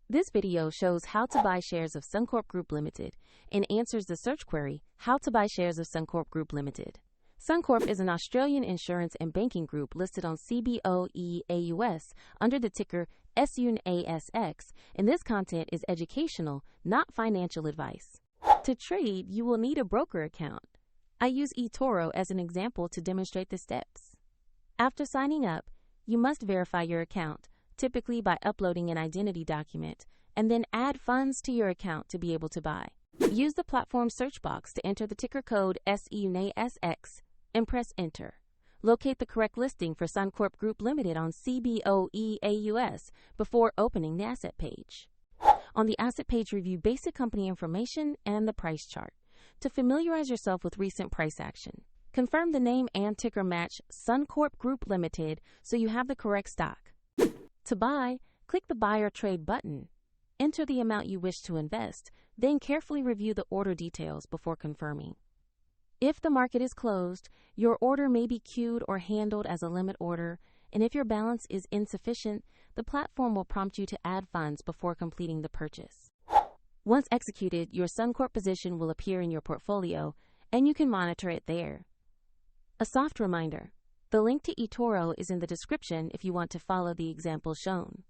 This video shows how to buy shares of Suncorp Group Limited and answers the search query, how to buy shares of Suncorp Group Limited. Suncorp is an Australian insurance and banking group listed on CBOE AUS under the ticker SUN.ASX, and this content is educational, not financial advice. To trade, you will need a broker account. I use eToro as an example to demonstrate the steps. After signing up, you must verify your account, typically by uploading an identity document, and then add funds to your account to be able to buy. Use the platform search box to enter the ticker code SUN.ASX and press enter. Locate the correct listing for Suncorp Group Limited on CBOE AUS before opening the asset page. On the asset page, review basic company information and the price chart to familiarize yourself with recent price action. Confirm the name and ticker match Suncorp Group Limited so you have the correct stock. To buy, click the Buy or Trade button. Enter the amount you wish to invest, then carefully review the order details before confirming. If the market is closed, your order may be queued or handled as a limit order, and if your balance is insufficient, the platform will prompt you to add funds before completing the purchase. Once executed, your Suncorp position will appear in your portfolio, and you can monitor it there. A soft reminder, the link to eToro is in the description if you want to follow the example shown.